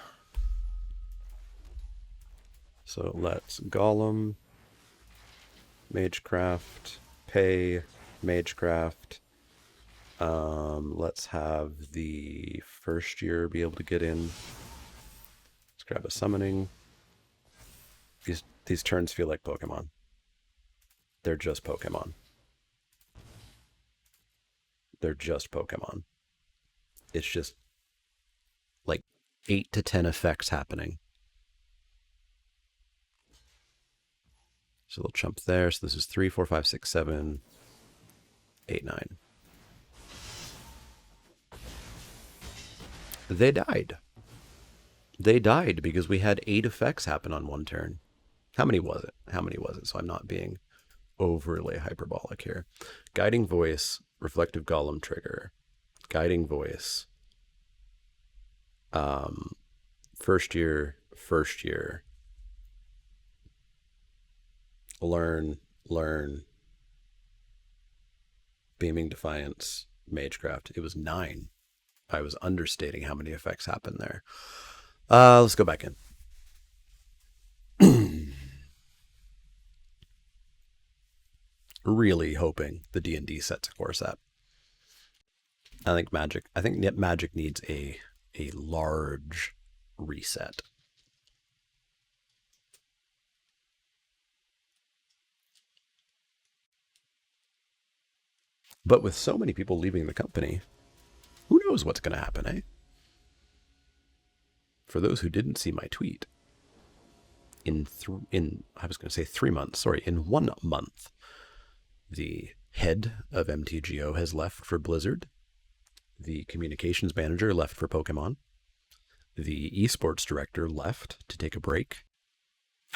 So let's Golem, Magecraft, pay, Magecraft. Let's have the First Year be able to get in. Let's grab a summoning. These turns feel like Pokemon. They're just Pokemon. They're just Pokemon. It's just like 8 to 10 effects happening. So they'll jump there. So this is 3, 4, 5, 6, 7. 8, 9. They died. They died because we had 8 effects happen on one turn. How many was it? How many was it? So I'm not being overly hyperbolic here. Guiding Voice, Reflective Golem trigger. Guiding Voice. First year. Learn. Beaming Defiance, Magecraft. It was 9. I was understating how many effects happened there. Let's go back in. Really hoping the D&D sets a course at. I think Magic needs a large reset. But with so many people leaving the company, who knows what's going to happen, eh? For those who didn't see my tweet, in 3 months, sorry, in 1 month, the head of MTGO has left for Blizzard. The communications manager left for Pokemon. The esports director left to take a break.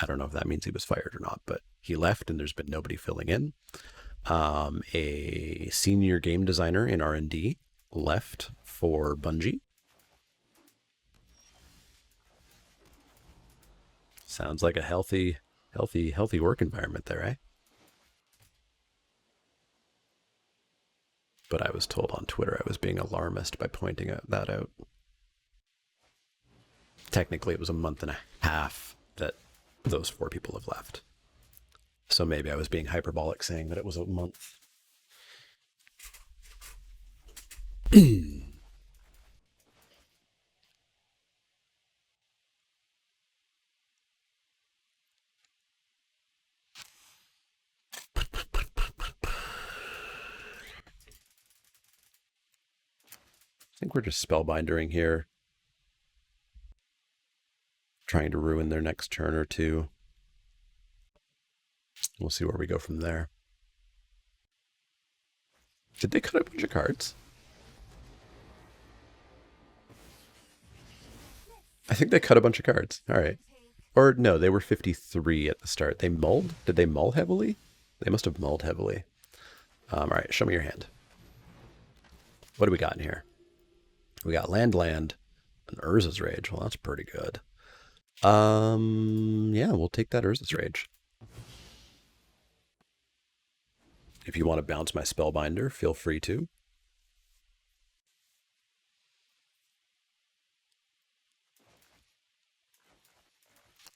I don't know if that means he was fired or not, but he left and there's been nobody filling in. A senior game designer in R&D left for Bungie. Sounds like a healthy work environment there, eh? But I was told on Twitter I was being alarmist by pointing that out. Technically, it was a month and a half that those 4 people have left. So maybe I was being hyperbolic saying that it was a month. I think we're just spellbindering here. Trying to ruin their next turn or two. We'll see where we go from there. Did they cut a bunch of cards? I think they cut a bunch of cards. All right. Or no, they were 53 at the start. They mulled? Did they mull heavily? They must have mulled heavily. All right, show me your hand. What do we got in here? We got land, and Urza's Rage. Well, that's pretty good. Yeah, we'll take that Urza's Rage. If you want to bounce my Spellbinder, feel free to.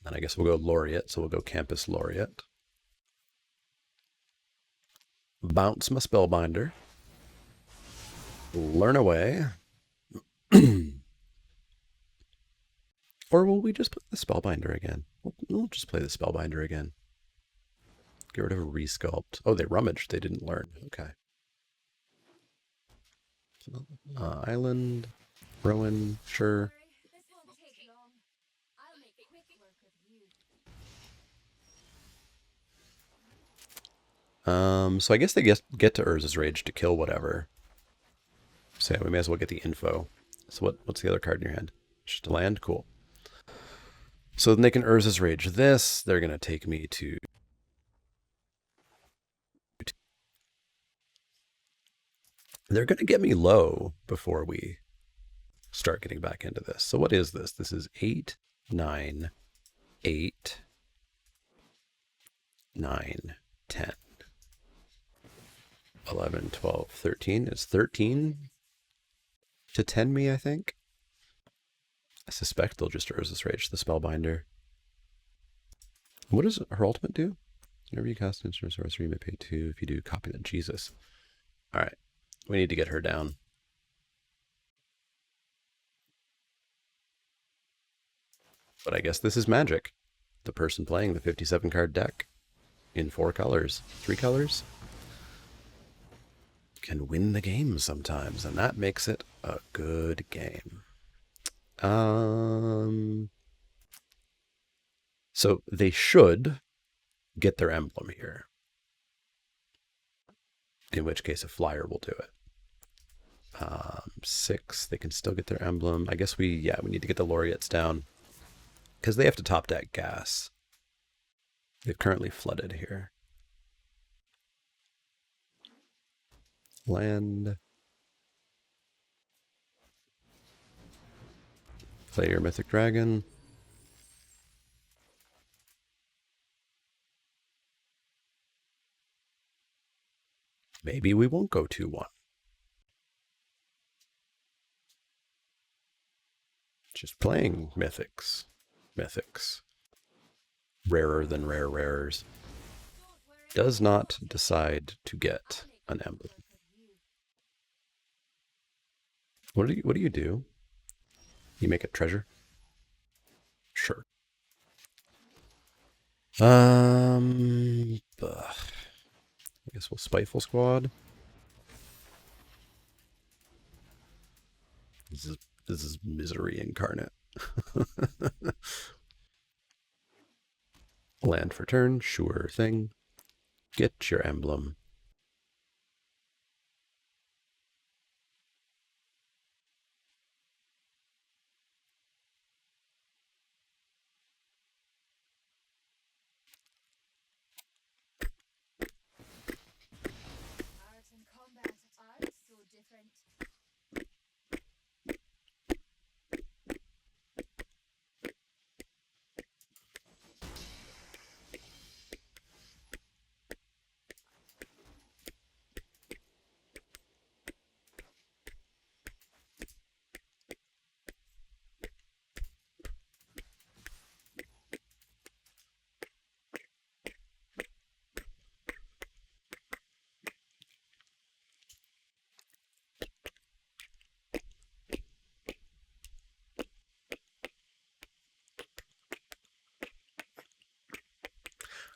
And I guess we'll go Laureate, so we'll go Campus Laureate. Bounce my Spellbinder. Learn away. Or will we just play the Spellbinder again? We'll just play the Spellbinder again. Get rid of a Resculpt. Oh, they rummaged. They didn't learn. Okay. Island. Rowan. Sure. So I guess they get to Urza's Rage to kill whatever. So yeah, we may as well get the info. So what's the other card in your hand? Just a land? Cool. So then they can Urza's Rage this. They're going to take me to... They're going to get me low before we start getting back into this. So what is this? This is 8, 9, 8, 9, 10, 11, 12, 13. It's 13 to 10 me, I think. I suspect they'll just Urza's Rage the Spellbinder. What does her ultimate do? Whenever you cast an instant sorcery, you may pay 2. If you do, copy that. Jesus. All right. We need to get her down. But I guess this is Magic. The person playing the 57 card deck in 4 colors, 3 colors, can win the game sometimes, and that makes it a good game. So they should get their emblem here. in which case a flyer will do it. 6, they can still get their emblem. I guess we need to get the laureates down because they have to top deck gas. They've currently flooded here. Land. Play your mythic dragon. Maybe we won't go 2-1. Just playing mythics. Mythics. Rarer than rare rares. Does not decide to get an emblem. What do you do? You make a treasure? Sure. I guess we'll Spiteful Squad. This is misery incarnate. Land for turn, sure thing. Get your emblem.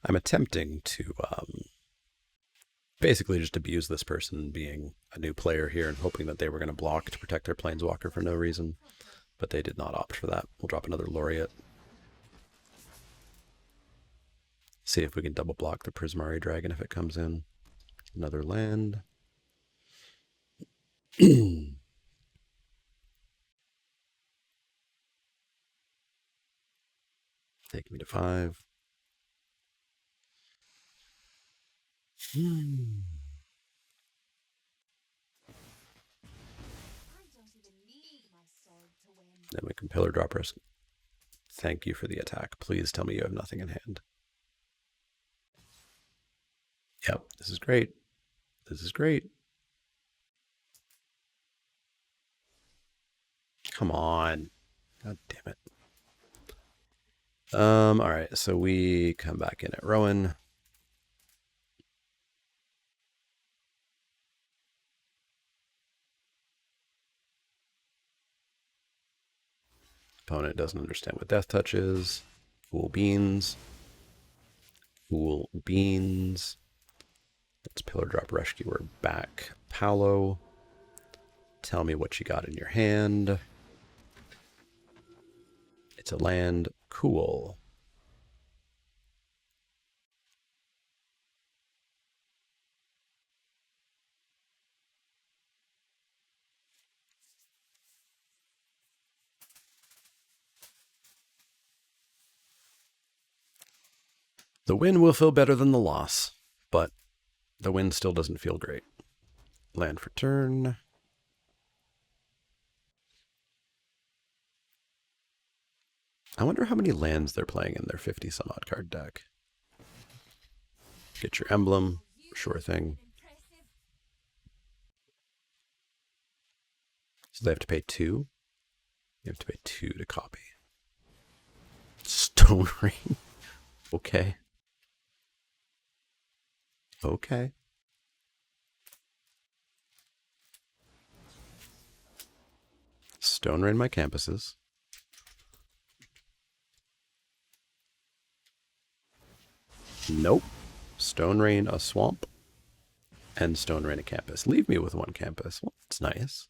I'm attempting to basically just abuse this person being a new player here and hoping that they were going to block to protect their planeswalker for no reason. But they did not opt for that. We'll drop another laureate. See if we can double block the Prismari Dragon if it comes in. Another land. Take me to 5. Then we can pillar drop risk. Thank you for the attack. Please tell me you have nothing in hand. Yep, this is great. This is great. Come on. God damn it. All right, so we come back in at Rowan. Opponent doesn't understand what Death Touch is. Cool beans. Cool beans. Let's pillar drop rescuer back. Paolo. Tell me what you got in your hand. It's a land. Cool. The win will feel better than the loss, but the win still doesn't feel great. Land for turn. I wonder how many lands they're playing in their 50 some odd card deck. Get your emblem. Sure thing. So they have to pay 2. You have to pay 2 to copy. Stone Ring. Okay. Okay. Stone Rain my campuses. Nope. Stone Rain a swamp. And Stone Rain a campus. Leave me with 1 campus. Well, that's nice.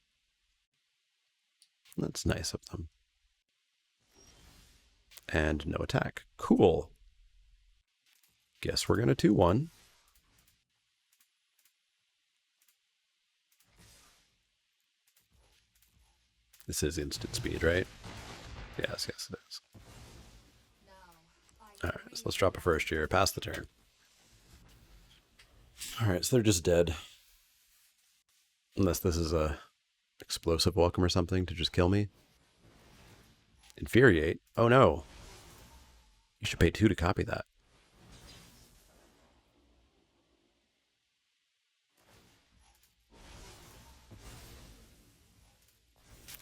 That's nice of them. And no attack. Cool. Guess we're going to 2-1. This is instant speed, right? Yes, yes, it is. Alright, so let's drop a first here. Pass the turn. Alright, so they're just dead. Unless this is a explosive welcome or something to just kill me. Infuriate? Oh no. You should pay 2 to copy that.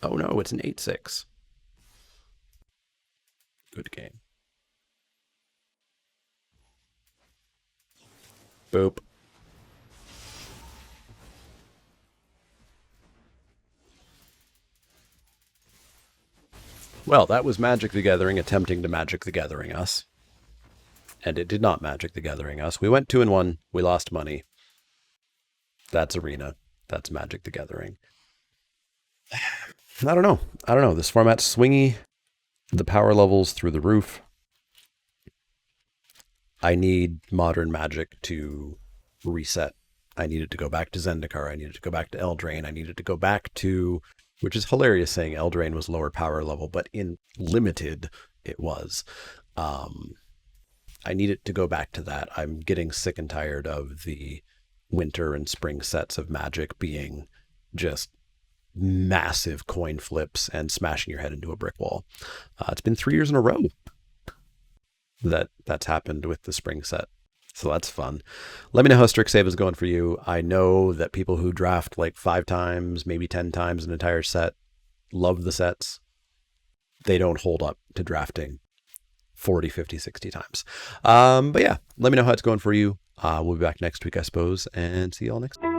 Oh no, it's an 8/6. Good game. Boop. Well, that was Magic the Gathering attempting to Magic the Gathering us. And it did not Magic the Gathering us. We went 2-1. We lost money. That's Arena. That's Magic the Gathering. I don't know. This format's swingy. The power levels through the roof. I need Modern Magic to reset. I needed to go back to Zendikar. I needed to go back to Eldraine. I needed to go back to, which is hilarious saying Eldraine was lower power level, but in Limited it was. I needed to go back to that. I'm getting sick and tired of the winter and spring sets of Magic being just massive coin flips and smashing your head into a brick wall. It's been 3 years in a row that's happened with the spring set. So that's fun. Let me know how Strixhaven is going for you. I know that people who draft like 5 times, maybe 10 times an entire set, love the sets. They don't hold up to drafting 40, 50, 60 times. But yeah, let me know how it's going for you. We'll be back next week, I suppose, and see you all next week.